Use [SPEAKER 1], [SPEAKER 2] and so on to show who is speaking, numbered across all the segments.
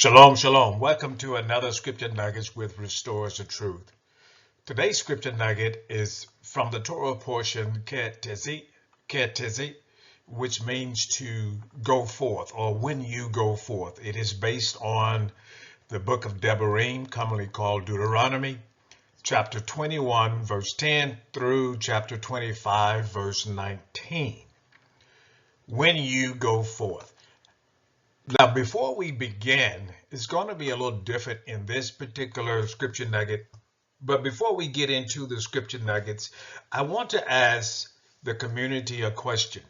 [SPEAKER 1] Shalom, shalom. Welcome to another Scripture Nuggets with Restores the Truth. Today's Scripture Nugget is from the Torah portion, TeTze, which means to go forth or when you go forth. It is based on the book of Devarim, commonly called Deuteronomy, chapter 21, verse 10 through chapter 25, verse 19. When you go forth. Now, before we begin, it's going to be a little different in this particular scripture nugget. But before we get into the scripture nuggets, I want to ask the community a question.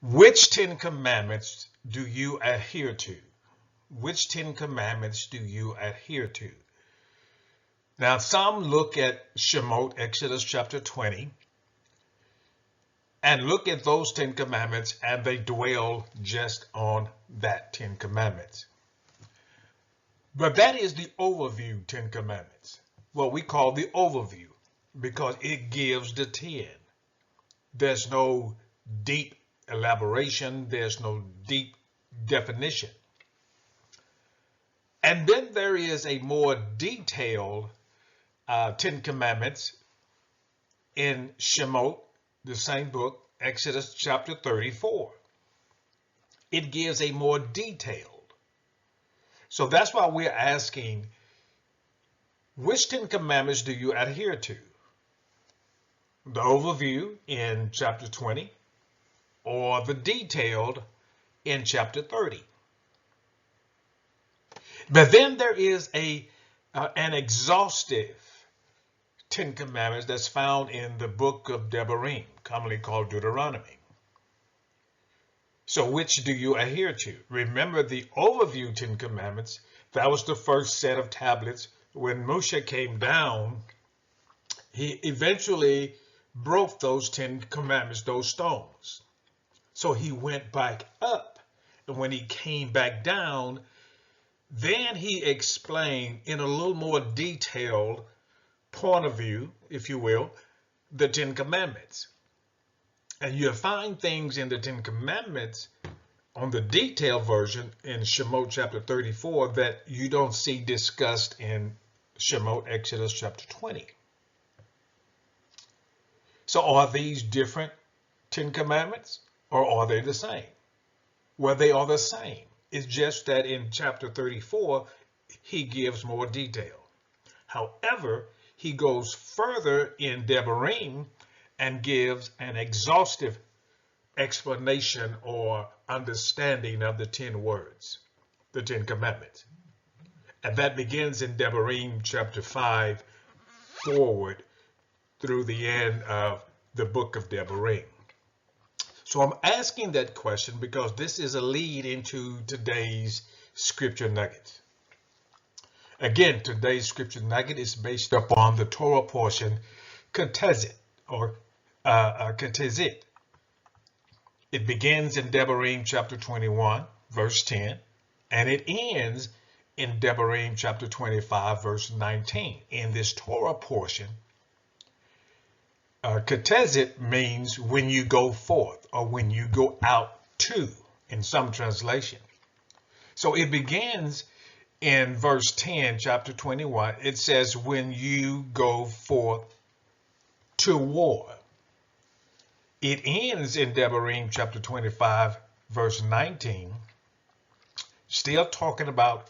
[SPEAKER 1] Which 10 commandments do you adhere to? Which 10 commandments do you adhere to? Now, some look at Shemot, Exodus chapter 20, and look at those 10 commandments, and they dwell just on that 10 commandments. But that is the overview 10 commandments, what we call the overview, because it gives the 10. There's no deep elaboration, there's no deep definition. And then there is a more detailed 10 commandments in Shemot, the same book, Exodus chapter 34. It gives a more detailed. So that's why we're asking, which 10 commandments do you adhere to? The overview in chapter 20 or the detailed in chapter 30? But then there is an exhaustive 10 commandments that's found in the book of Devarim, commonly called Deuteronomy. So which do you adhere to? Remember the overview 10 commandments, that was the first set of tablets. When Moshe came down, he eventually broke those 10 commandments, those stones. So he went back up, and when he came back down, then he explained in a little more detailed point of view, if you will, the 10 commandments. And you'll find things in the 10 commandments on the detailed version in Shemot chapter 34 that you don't see discussed in Shemot Exodus chapter 20. So are these different 10 commandments, or are they the same? Well, they are the same. It's just that in chapter 34, he gives more detail. However, he goes further in Devarim and gives an exhaustive explanation or understanding of the 10 words, the 10 commandments. And that begins in Devarim chapter 5 forward through the end of the book of Devarim. So I'm asking that question because this is a lead into today's scripture nuggets. Again, today's scripture nugget is based upon the Torah portion, TeTze, or TeTze. It begins in Devarim chapter 21, verse 10, and it ends in Devarim chapter 25, verse 19. In this Torah portion, TeTze means when you go forth or when you go out to, in some translation. So it begins in verse 10, chapter 21, it says, when you go forth to war. It ends in Devarim chapter 25, verse 19, still talking about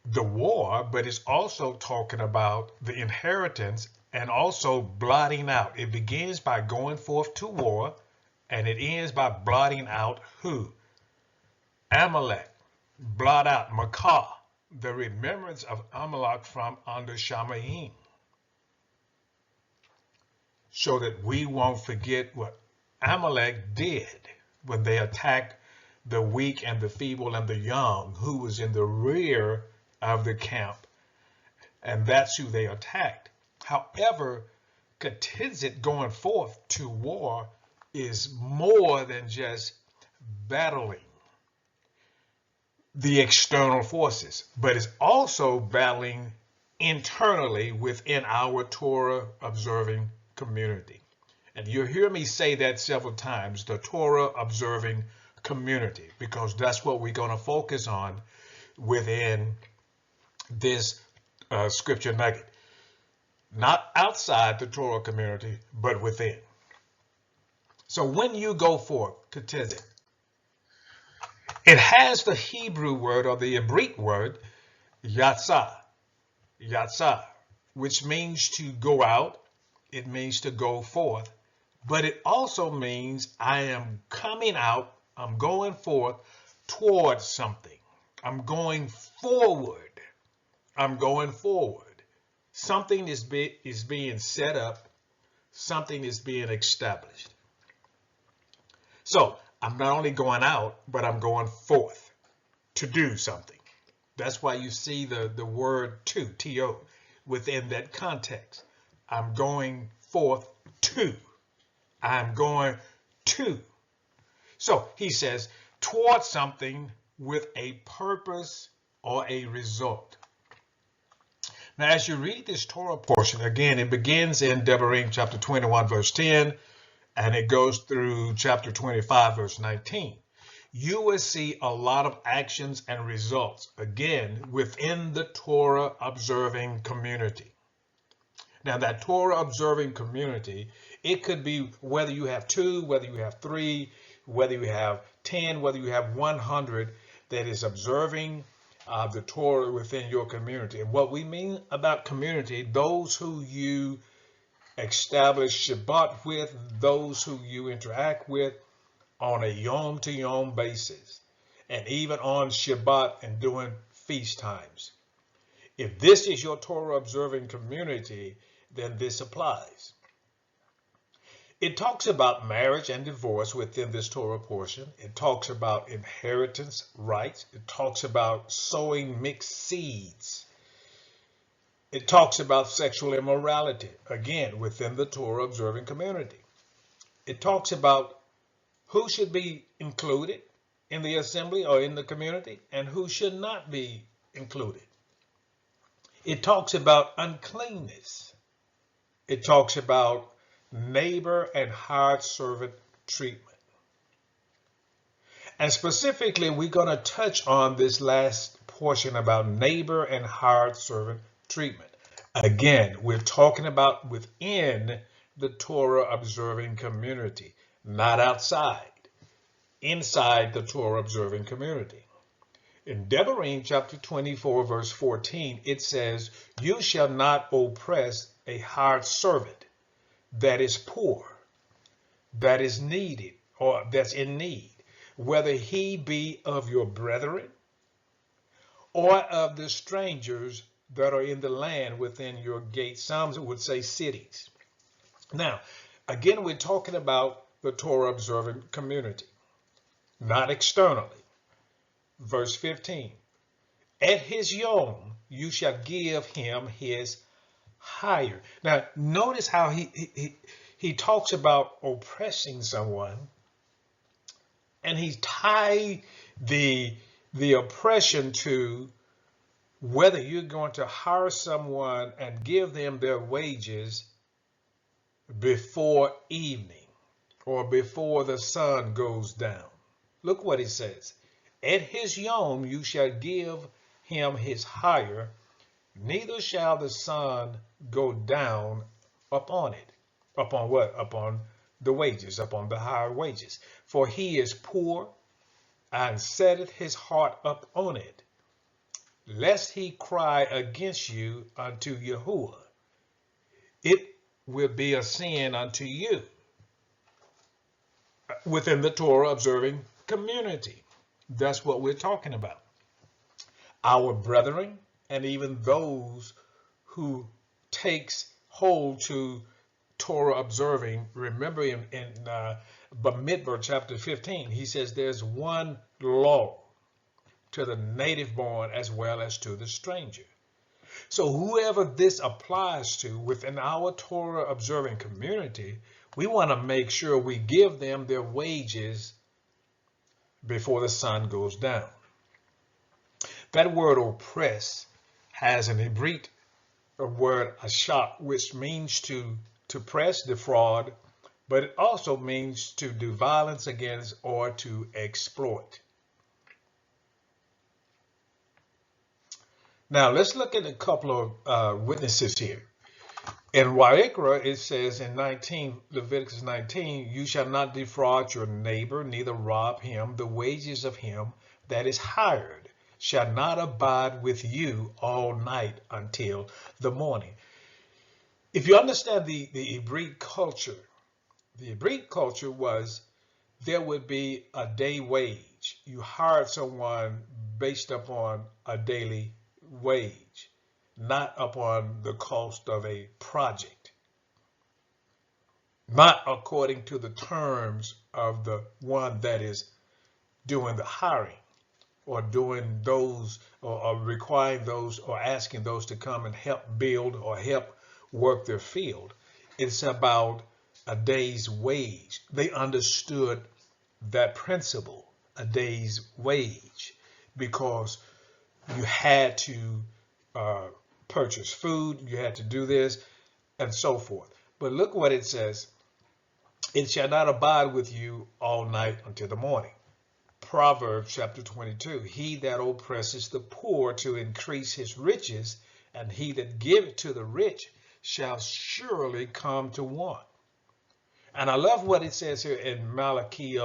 [SPEAKER 1] the war, but it's also talking about the inheritance and also blotting out. It begins by going forth to war, and it ends by blotting out who? Amalek. Blot out, Makah, the remembrance of Amalek from under Shamayim, so that we won't forget what Amalek did when they attacked the weak and the feeble and the young, who was in the rear of the camp, and that's who they attacked. However, TeTze, going forth to war, is more than just battling the external forces, but is also battling internally within our Torah Observing Community. And you'll hear me say that several times, the Torah Observing community, because that's what we're going to focus on within this scripture nugget. Not outside the Torah community, but within. So when you go forth, TeTze, it has the Hebrew word or the Hebrew word, yatsah, which means to go out. It means to go forth, but it also means I am coming out, I'm going forth towards something. I'm going forward. I'm going forward. Something is being set up. Something is being established. So I'm not only going out, but I'm going forth to do something. That's why you see the word to, T-O, within that context. I'm going forth to. I'm going to. So he says, towards something with a purpose or a result. Now, as you read this Torah portion, again, it begins in Devarim chapter 21, verse 10, and it goes through chapter 25, verse 19. You will see a lot of actions and results, again, within the Torah observing community. Now, that Torah observing community, it could be whether you have 2, whether you have 3, whether you have 10, whether you have 100 that is observing the Torah within your community. And what we mean about community, those who you establish Shabbat with, those who you interact with on a yom-to-yom basis, and even on Shabbat and during feast times. If this is your Torah observing community, then this applies. It talks about marriage and divorce within this Torah portion. It talks about inheritance rights. It talks about sowing mixed seeds. It talks about sexual immorality, again, within the Torah observing community. It talks about who should be included in the assembly or in the community and who should not be included. It talks about uncleanness. It talks about neighbor and hired servant treatment. And specifically, we're going to touch on this last portion about neighbor and hired servant treatment. Again, we're talking about within the Torah observing community, not outside, inside the Torah observing community. In Devarim chapter 24, verse 14, it says, you shall not oppress a hired servant that is poor, that is needed, or that's in need, whether he be of your brethren or of the strangers that are in the land within your gates. Some would say cities. Now, again, we're talking about the Torah observing community, not externally. Verse 15, at his yom you shall give him his hire. Now, notice how he talks about oppressing someone, and he tied the oppression to whether you're going to hire someone and give them their wages before evening or before the sun goes down. Look what he says. At his yom you shall give him his hire, neither shall the sun go down upon it. Upon what? Upon the wages, upon the higher wages. For he is poor and setteth his heart up on it, lest he cry against you unto Yahuwah. It will be a sin unto you within the Torah observing community. That's what we're talking about. Our brethren, and even those who takes hold to Torah observing. Remember in Bamidbar chapter 15, he says there's one law to the native born as well as to the stranger. So whoever this applies to within our Torah observing community, we want to make sure we give them their wages before the sun goes down. That word oppress has an Hebrew word ashak, which means to press, defraud, but it also means to do violence against or to exploit. Now let's look at a couple of witnesses here. In Wa'ikra, it says in Leviticus 19, you shall not defraud your neighbor, neither rob him. The wages of him that is hired shall not abide with you all night until the morning. If you understand the Hebrew culture was there would be a day wage. You hired someone based upon a daily wage, not upon the cost of a project, not according to the terms of the one that is doing the hiring or doing those or requiring those or asking those to come and help build or help work their field. It's about a day's wage. They understood that principle, a day's wage, because you had to purchase food, you had to do this, and so forth. But look what it says. It shall not abide with you all night until the morning. Proverbs chapter 22. He that oppresses the poor to increase his riches, and he that giveth to the rich shall surely come to want. And I love what it says here in Malachi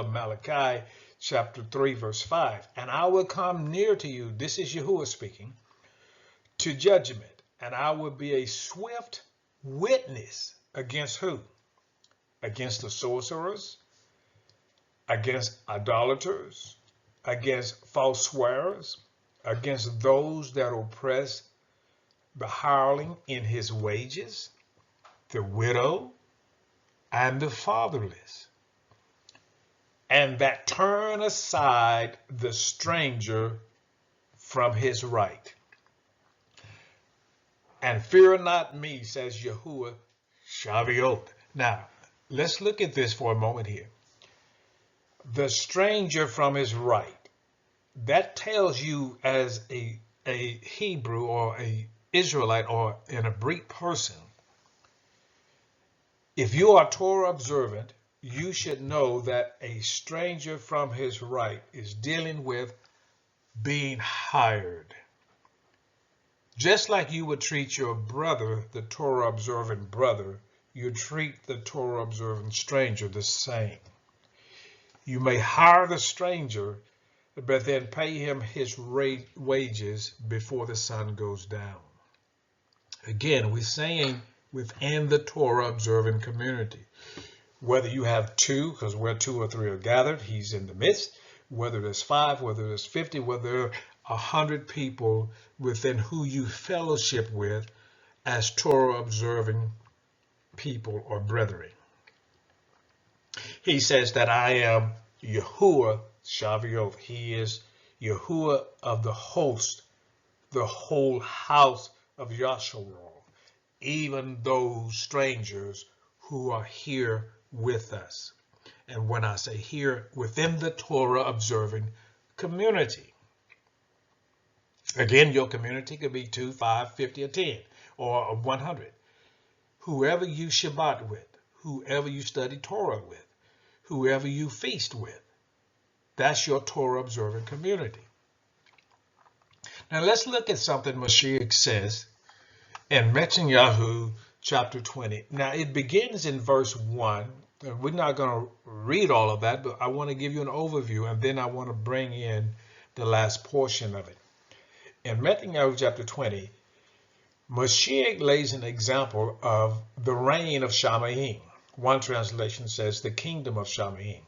[SPEAKER 1] chapter 3 verse 5. And I will come near to you, this is Yahuwah speaking, to judgment, and I will be a swift witness against who? Against the sorcerers, against idolaters, against false swearers, against those that oppress the hireling in his wages, the widow, and the fatherless, and that turn aside the stranger from his right. And fear not me, says Yahuwah Shavuot. Now, let's look at this for a moment here. The stranger from his right. That tells you as a Hebrew or a Israelite or an Hebrew person, if you are Torah observant, you should know that a stranger from his right is dealing with being hired. Just like you would treat your brother, the Torah observant brother, you treat the Torah observant stranger the same. You may hire the stranger, but then pay him his wages before the sun goes down. Again, we're saying within the Torah observing community, whether you have two, because where two or three are gathered, he's in the midst, whether there's 5, whether there's 50, whether there are 100 people within who you fellowship with as Torah observing people or brethren. He says that I am Yahuwah Shavuot. He is Yahuwah of the host, the whole house of Yasharal, even those strangers who are here with us. And when I say here, within the Torah observing community. Again, your community could be 2, 5, 50, or 10, or 100. Whoever you Shabbat with, whoever you study Torah with, whoever you feast with, that's your Torah observing community. Now let's look at something Mashiach says in Netanyahu chapter 20. Now it begins in verse 1. We're not going to read all of that, but I want to give you an overview, and then I want to bring in the last portion of it. In Netanyahu chapter 20, Mashiach lays an example of the reign of Shamayim. One translation says the kingdom of Shamayim.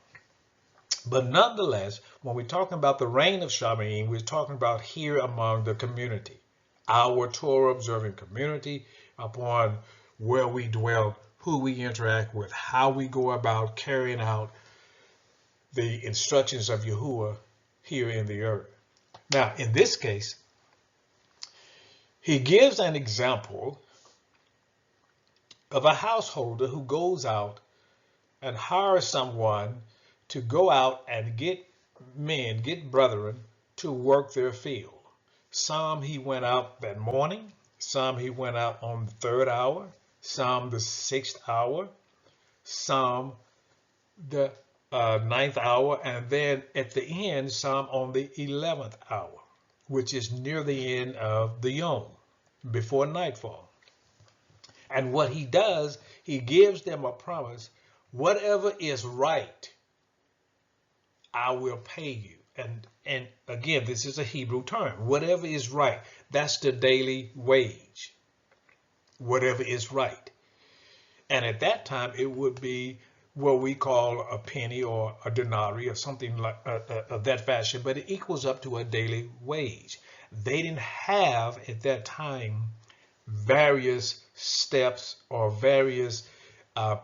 [SPEAKER 1] But nonetheless, when we're talking about the reign of Shamayim, we're talking about here among the community, our Torah observing community, upon where we dwell, who we interact with, how we go about carrying out the instructions of Yahuwah here in the earth. Now, in this case, he gives an example of a householder who goes out and hires someone to go out and get brethren to work their field. Some he went out that morning, some he went out on the 3rd hour, some the 6th hour, some the ninth hour, and then at the end, some on the 11th hour, which is near the end of the yom, before nightfall. And what he does, he gives them a promise: whatever is right, I will pay you. And again, this is a Hebrew term. Whatever is right, that's the daily wage. Whatever is right. And at that time, it would be what we call a penny or a denarii or something like of that fashion, but it equals up to a daily wage. They didn't have at that time various steps or various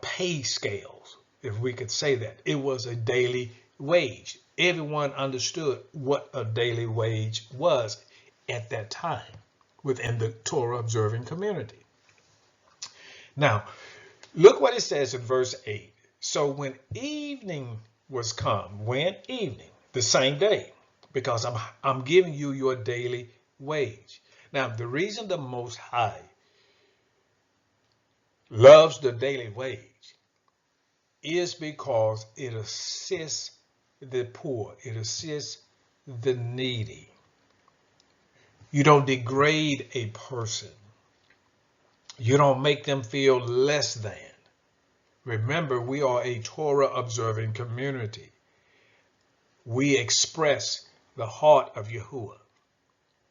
[SPEAKER 1] pay scales, if we could say that. It was a daily wage. Everyone understood what a daily wage was at that time within the Torah Observing Community. Now, look what it says in verse 8. So when evening was come, when evening, the same day, because I'm giving you your daily wage. Now, the reason the Most High loves the daily wage is because it assists the poor, it assists the needy. You don't degrade a person. You don't make them feel less than. Remember, we are a Torah observing community. We express the heart of Yahuwah.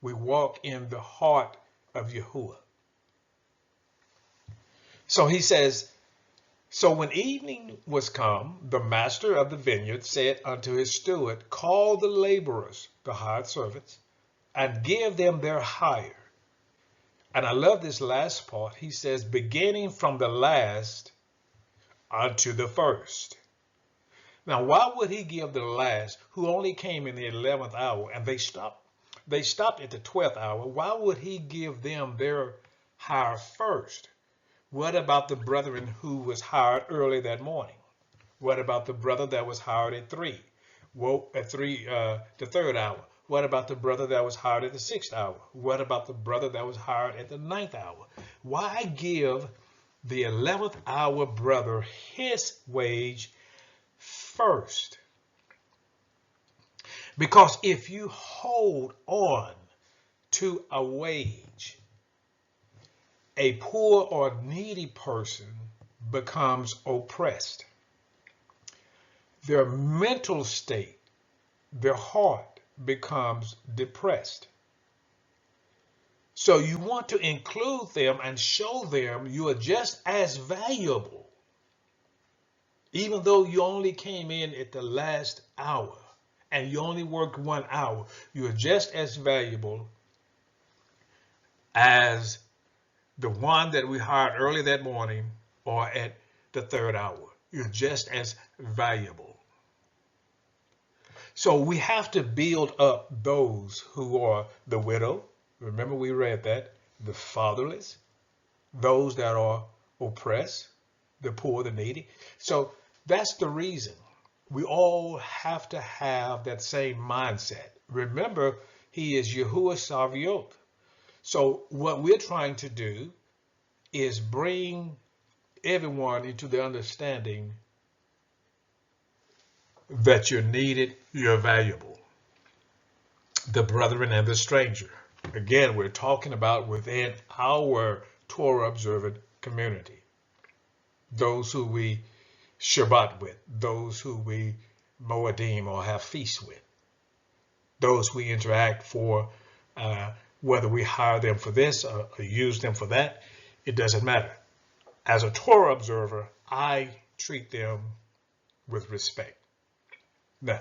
[SPEAKER 1] We walk in the heart of Yahuwah. So he says, so when evening was come, the master of the vineyard said unto his steward, call the laborers, the hired servants, and give them their hire. And I love this last part. He says, beginning from the last unto the first. Now, why would he give the last, who only came in the 11th hour, and they stopped at the 12th hour? Why would he give them their hire first? What about the brethren who was hired early that morning? What about the brother that was hired at 3? Well, at 3, the 3rd hour. What about the brother that was hired at the 6th hour? What about the brother that was hired at the 9th hour? Why give the 11th hour brother his wage first? Because if you hold on to a wage, a poor or needy person becomes oppressed. Their mental state, their heart becomes depressed. So you want to include them and show them you are just as valuable, even though you only came in at the last hour and you only worked 1 hour. You are just as valuable as the one that we hired early that morning or at the 3rd hour. You're just as valuable. So we have to build up those who are the widow. Remember we read that. The fatherless. Those that are oppressed. The poor, the needy. So that's the reason. We all have to have that same mindset. Remember, he is Yahuwah Saviot. So what we're trying to do is bring everyone into the understanding that you're needed, you're valuable. The brethren and the stranger. Again, we're talking about within our Torah observant community. Those who we Shabbat with, those who we Moedim or have feasts with, those we interact for, whether we hire them for this or use them for that, it doesn't matter. As a Torah observer, I treat them with respect. Now,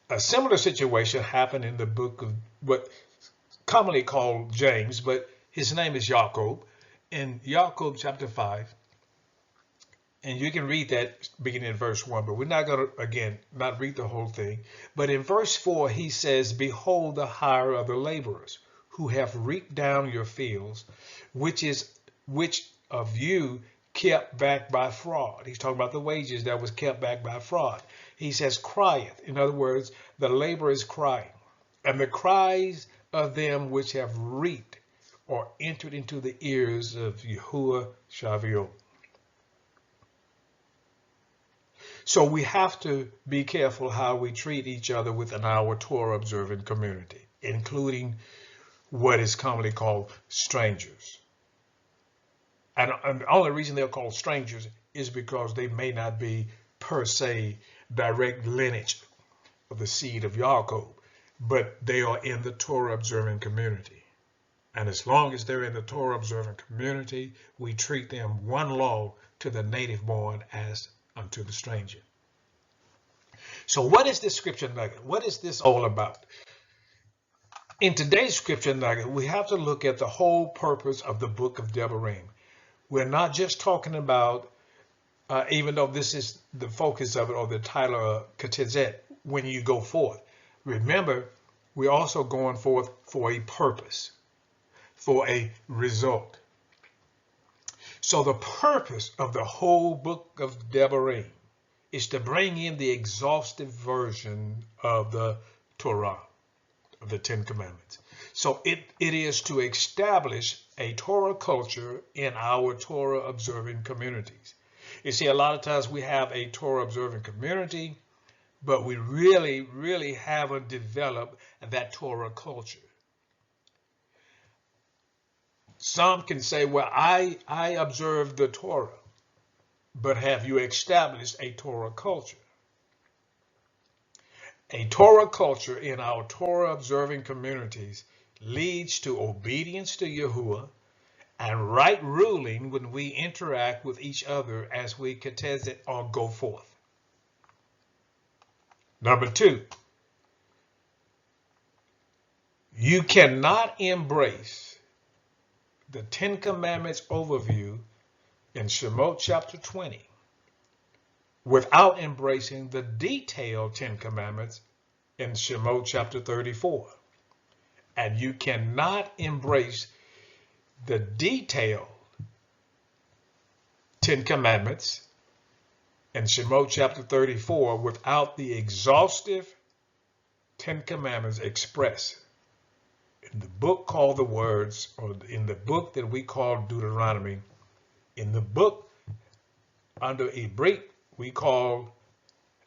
[SPEAKER 1] a similar situation happened in the book of what commonly called James, but his name is Jacob, in Jacob chapter 5. And you can read that beginning in verse 1, but we're not going to, again, not read the whole thing. But in verse 4, he says, behold the hire of the laborers who have reaped down your fields, which of you kept back by fraud. He's talking about the wages that was kept back by fraud. He says, crieth. In other words, the laborer is crying. And the cries of them which have reaped or entered into the ears of Yahuwah Shavuot. So we have to be careful how we treat each other within our Torah observing community, including what is commonly called strangers. And the only reason they're called strangers is because they may not be per se direct lineage of the seed of Yaakov, but they are in the Torah observing community. And as long as they're in the Torah observing community, we treat them one law to the native born as unto the stranger. So what is this scripture nugget? What is this all about? In today's scripture nugget, we have to look at the whole purpose of the book of Devarim. We're not just talking about, even though this is the focus of it or the title of TeTze, when you go forth. Remember, we're also going forth for a purpose, for a result. So the purpose of the whole book of Devarim is to bring in the exhaustive version of the Torah, of the Ten Commandments. So it is to establish a Torah culture in our Torah observing communities. You see, a lot of times we have a Torah observing community, but we really haven't developed that Torah culture. Some can say, well, I observe the Torah, but have you established a Torah culture? A Torah culture in our Torah observing communities leads to obedience to Yahuwah and right ruling when we interact with each other as we TeTze or go forth. Number two, you cannot embrace the Ten Commandments overview in Shemot chapter 20 without embracing the detailed Ten Commandments in Shemot chapter 34. And you cannot embrace the detailed Ten Commandments in Shemot chapter 34 without the exhaustive Ten Commandments expressed in the book called the Words, or in the book that we call Deuteronomy, in the book under Hebrew we call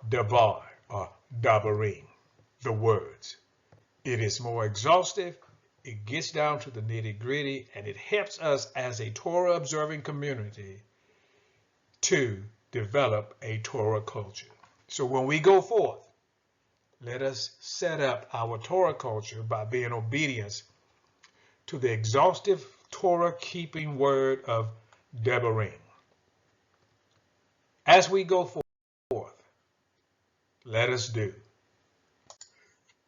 [SPEAKER 1] Devar or Devarim, the words. It is more exhaustive, it gets down to the nitty-gritty, and it helps us as a Torah observing community to develop a Torah culture. So when we go forth, let us set up our Torah culture by being obedient to the exhaustive Torah-keeping word of Devarim. As we go forth, let us do.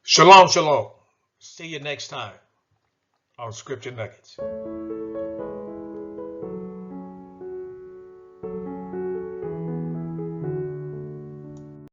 [SPEAKER 1] Shalom, shalom. See you next time on Scripture Nuggets.